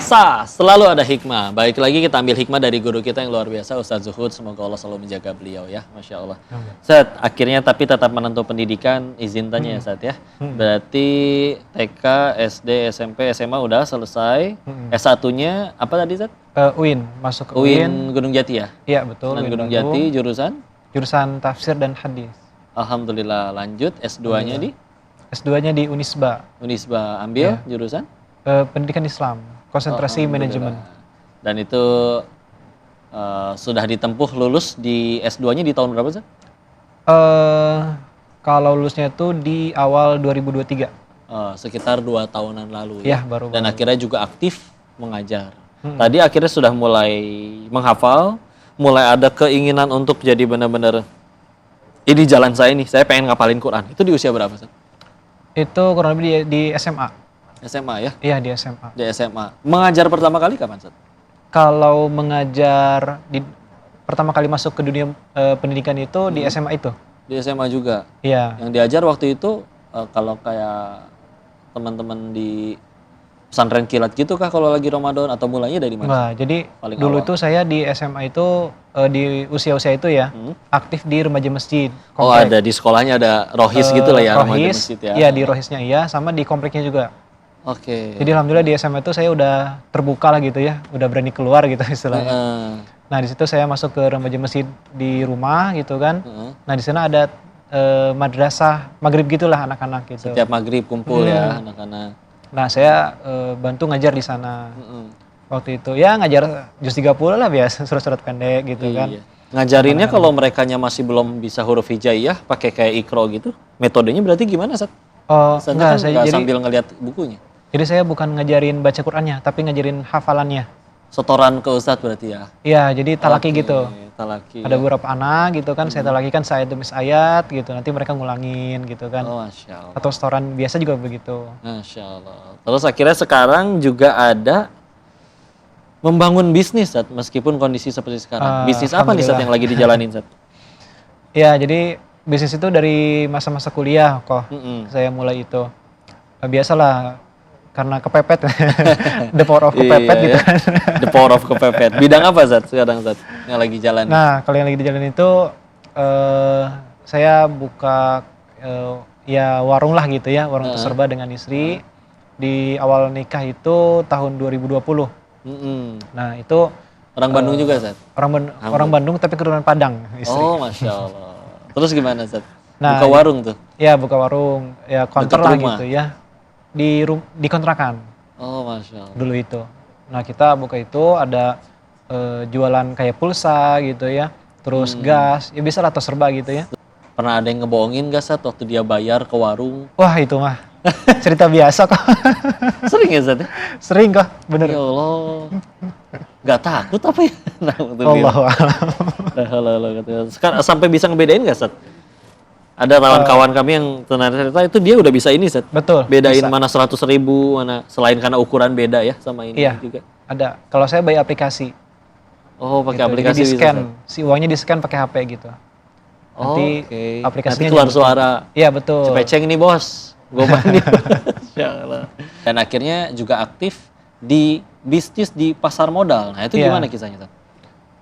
Selalu ada hikmah. Baik lagi kita ambil hikmah dari guru kita yang luar biasa, Ustadz Zuhud. Semoga Allah selalu menjaga beliau ya, Masya Allah. Ustadz, akhirnya tapi tetap menempuh pendidikan, izin tanya ya Ustadz ya. Berarti TK, SD, SMP, SMA udah selesai. S1-nya apa tadi Ustadz? UIN, masuk ke UIN Gunung Jati ya? Iya betul. Gunung Jati, jurusan? Jurusan tafsir dan hadis. Alhamdulillah, lanjut S2-nya di? S2-nya di Unisba. Unisba, ambil jurusan? Pendidikan Islam, konsentrasi manajemen. Dan itu sudah ditempuh lulus di S2-nya di tahun berapa sih? Kalau lulusnya itu di awal 2023. Sekitar 2 tahunan lalu ya. Iya, baru. Dan akhirnya juga aktif mengajar. Tadi akhirnya sudah mulai menghafal, mulai ada keinginan untuk jadi benar-benar ini jalan saya nih, saya pengen ngapalin Quran. Itu di usia berapa sih? Itu kurang lebih di SMA. SMA ya? Iya di SMA. Di SMA. Mengajar pertama kali kapan Seth? Kalau mengajar pertama kali masuk ke dunia pendidikan itu di SMA itu. Di SMA juga? Iya. Yang diajar waktu itu kalau kayak teman-teman di pesantren kilat gitu kah kalau lagi Ramadan atau mulainya dari mana? Nah, jadi paling dulu awal? itu saya di SMA itu di usia-usia itu ya aktif di remaja masjid. Oh komplek. ada di sekolahnya ada rohis gitu lah ya, remaja Rohis, masjid ya? iya di rohisnya iya, sama di kompleknya juga. Oke. Jadi alhamdulillah di SMA itu saya udah terbuka lah gitu ya, udah berani keluar gitu istilahnya. Nah di situ saya masuk ke remaja masjid di rumah gitu kan. Nah di sana ada madrasah maghrib gitulah anak-anak gitu. Setiap maghrib kumpul ya anak-anak. Nah saya bantu ngajar di sana. Waktu itu ya ngajar juz 30 lah biasa, surat-surat pendek gitu kan. Iya. Ngajarinnya kalau merekanya masih belum bisa huruf hijaiyah pakai kayak ikro gitu, metodenya berarti gimana Sat? Oh enggak, kan saya nggak jadi sambil ngelihat bukunya. Jadi saya bukan ngajarin baca Qur'annya, tapi ngajarin hafalannya. Setoran ke Ustadz berarti ya? Iya, jadi talaki Oke, gitu. Talaki. Ada beberapa anak gitu kan, saya talakikan ayat demi ayat gitu, nanti mereka ngulangin gitu kan. Oh, Masya Allah. Atau setoran biasa juga begitu. Masya Allah. Terus akhirnya sekarang juga ada membangun bisnis, Sat, meskipun kondisi seperti sekarang. Bisnis apa nih, Sat, yang lagi dijalanin, Sat? Iya, jadi bisnis itu dari masa-masa kuliah kok. Saya mulai itu. Biasalah, karena kepepet. The power of kepepet gitu kan. The power of kepepet. Bidang apa, Sat, sekarang, Sat, yang lagi jalan? Nah, kalau yang lagi dijalan itu, saya buka ya warung lah gitu ya, warung terserba dengan istri. Di awal nikah itu tahun 2020. Nah itu orang Bandung juga, Sat? Orang Bandung tapi keturunan Padang istri. Oh, Masya Allah. Terus gimana, Sat? Nah, buka warung tuh? Ya buka warung, ya konter lah gitu ya. Di kontrakan. Oh, Masya Allah. Dulu itu. Nah kita buka itu ada jualan kayak pulsa gitu ya. Terus gas, ya bisa lah terserba gitu ya. Pernah ada yang ngebohongin gak, Sat, waktu dia bayar ke warung? Wah itu mah cerita biasa kok. Sering ya, Sat? Sering kok, bener. Ya Allah. Gak takut apa ya? Allahu Sekarang sampai bisa ngebedain gak, Sat? Ada kawan kami yang tenaga cerita itu dia udah bisa ini, Sat. Betul. Bedain bisa. mana 100.000, mana selain karena ukuran beda ya sama ini Iya, juga. Ada. Kalau saya by aplikasi. Oh, pakai Gitu. aplikasi Jadi di scan, bisa, si uangnya di scan pakai HP gitu. Nanti aplikasinya nanti keluar suara. Iya betul. Cepeceng ini bos, gue mandi. Dan akhirnya juga aktif di bisnis di pasar modal. Nah itu gimana kisahnya, Sat?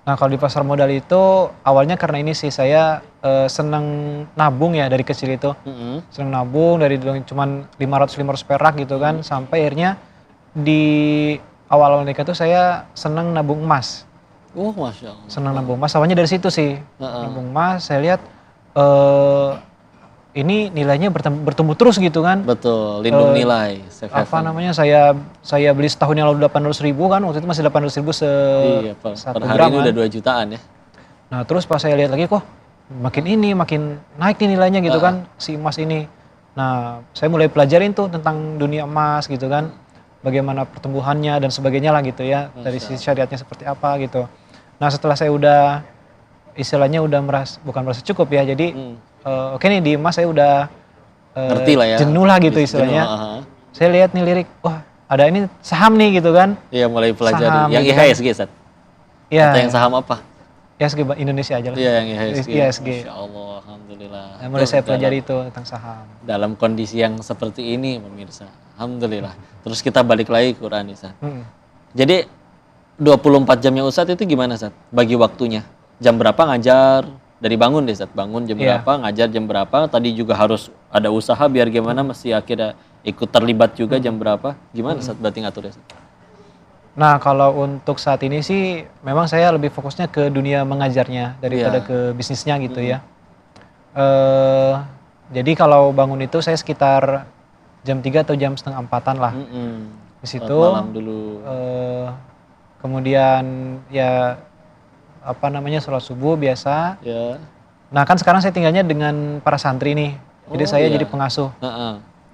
Nah kalau di pasar modal itu awalnya karena ini sih saya senang nabung ya dari kecil itu. Senang nabung dari cuman 500 perak gitu kan. Sampai akhirnya di awal nikah tuh saya senang nabung emas. Oh, Masya Allah. Senang nabung emas, awalnya dari situ sih. Nabung emas, saya lihat ini nilainya bertumbuh terus gitu kan. Betul, lindung nilai. Apa namanya, saya beli setahun yang lalu 800.000 kan, waktu itu masih 800.000 per hari ini udah 2 jutaan ya. Nah terus pas saya lihat lagi kok makin naik nih nilainya gitu kan, si emas ini. Nah saya mulai pelajarin tuh tentang dunia emas gitu kan. Bagaimana pertumbuhannya dan sebagainya lah gitu ya. Dari sisi syariatnya seperti apa gitu. Nah setelah saya udah istilahnya udah bukan merasa cukup ya, jadi oke nih di emas saya udah ngerti lah ya, jenuh lah gitu istilahnya. Saya lihat nih lirik, wah ada ini saham nih gitu kan. Iya mulai pelajari. Saham, yang gitu IHSG, Sat? Iya. Atau yang saham apa? IHSG Indonesia aja lah. Iya yang IHSG. IHSG. Masya Allah, Alhamdulillah. Nah, mulai saya pelajari itu tentang saham. Dalam kondisi yang seperti ini pemirsa, Alhamdulillah. Terus kita balik lagi ke Quran nih, Sat. Jadi 24 jamnya Ustadz itu gimana, Ustadz? Bagi waktunya. Jam berapa ngajar? Dari bangun deh, Ustadz. Bangun jam Iya. berapa, ngajar jam berapa. Tadi juga harus ada usaha biar gimana, mesti akhirnya ikut terlibat juga jam berapa. Gimana, Ustadz, berarti ngaturnya, Ustadz? Nah, kalau untuk saat ini sih memang saya lebih fokusnya ke dunia mengajarnya daripada Iya. ke bisnisnya gitu ya. Jadi kalau bangun itu saya sekitar jam 3 atau jam setengah 4-an lah. Di situ Sholat malam dulu. kemudian ya apa namanya sholat subuh biasa. Ya. Nah, kan sekarang saya tinggalnya dengan para santri nih. Jadi Oh, saya iya. jadi pengasuh. Heeh.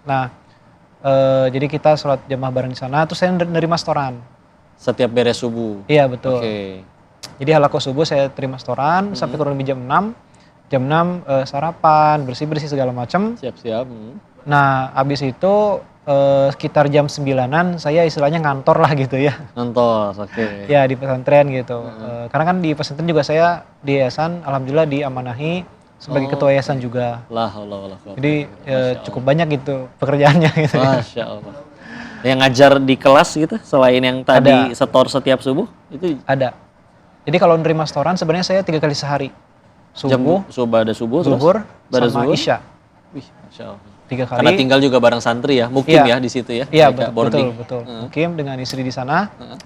Nah, jadi kita sholat jamaah bareng di sana. Terus saya nerima setoran. Setiap beres subuh. Iya betul. Oke. Jadi halakoh subuh saya terima setoran sampai kurang lebih jam 6. Jam 6 sarapan, bersih-bersih segala macam. Siap-siap. Nah, habis itu sekitar jam 9-an saya istilahnya ngantor lah gitu ya. Nonton, oke. Ya di pesantren gitu. Karena kan di pesantren juga saya di yayasan alhamdulillah diamanahi sebagai ketua yayasan juga. La haula wala quwata. Jadi cukup banyak gitu pekerjaannya gitu. Masya Allah. Yang ngajar di kelas gitu, selain yang tadi setor setiap subuh, itu Ada. Jadi kalau nerima setoran sebenarnya saya 3 kali sehari. Subuh, ada subuh, zuhur, pada sama zuhur. isya. Wih, Masya Allah. 3 kali. Karena tinggal juga bareng santri ya, mukim ya Iya. di situ ya. Iya mereka betul, boarding. betul. Mukim dengan istri di sana. Heeh.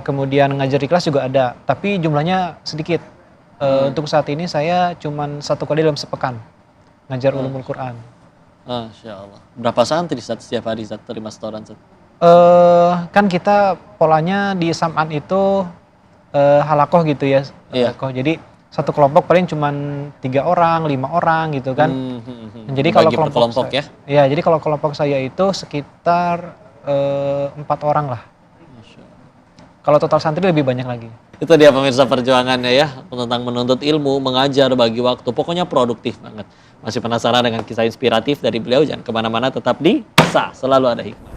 Kemudian ngajar di kelas juga ada, tapi jumlahnya sedikit. Untuk saat ini saya cuman 1 kali dalam sepekan ngajar ulumul Quran. Masya Allah. Berapa santri setiap hari terima setoran? Kan kita polanya di Sam'an itu halakoh gitu ya. Iya. Halakoh. Jadi satu kelompok paling cuman 3 orang, 5 orang gitu kan. Jadi kalau Dibagi per kelompok saya, ya. jadi kalau kelompok saya itu sekitar 4 orang lah. Masya Allah. Kalau total santri lebih banyak lagi. Itu dia pemirsa perjuangannya ya, tentang menuntut ilmu, mengajar, bagi waktu. Pokoknya produktif banget. Masih penasaran dengan kisah inspiratif dari beliau? Jangan kemana-mana, tetap di Sah, selalu ada hikmah.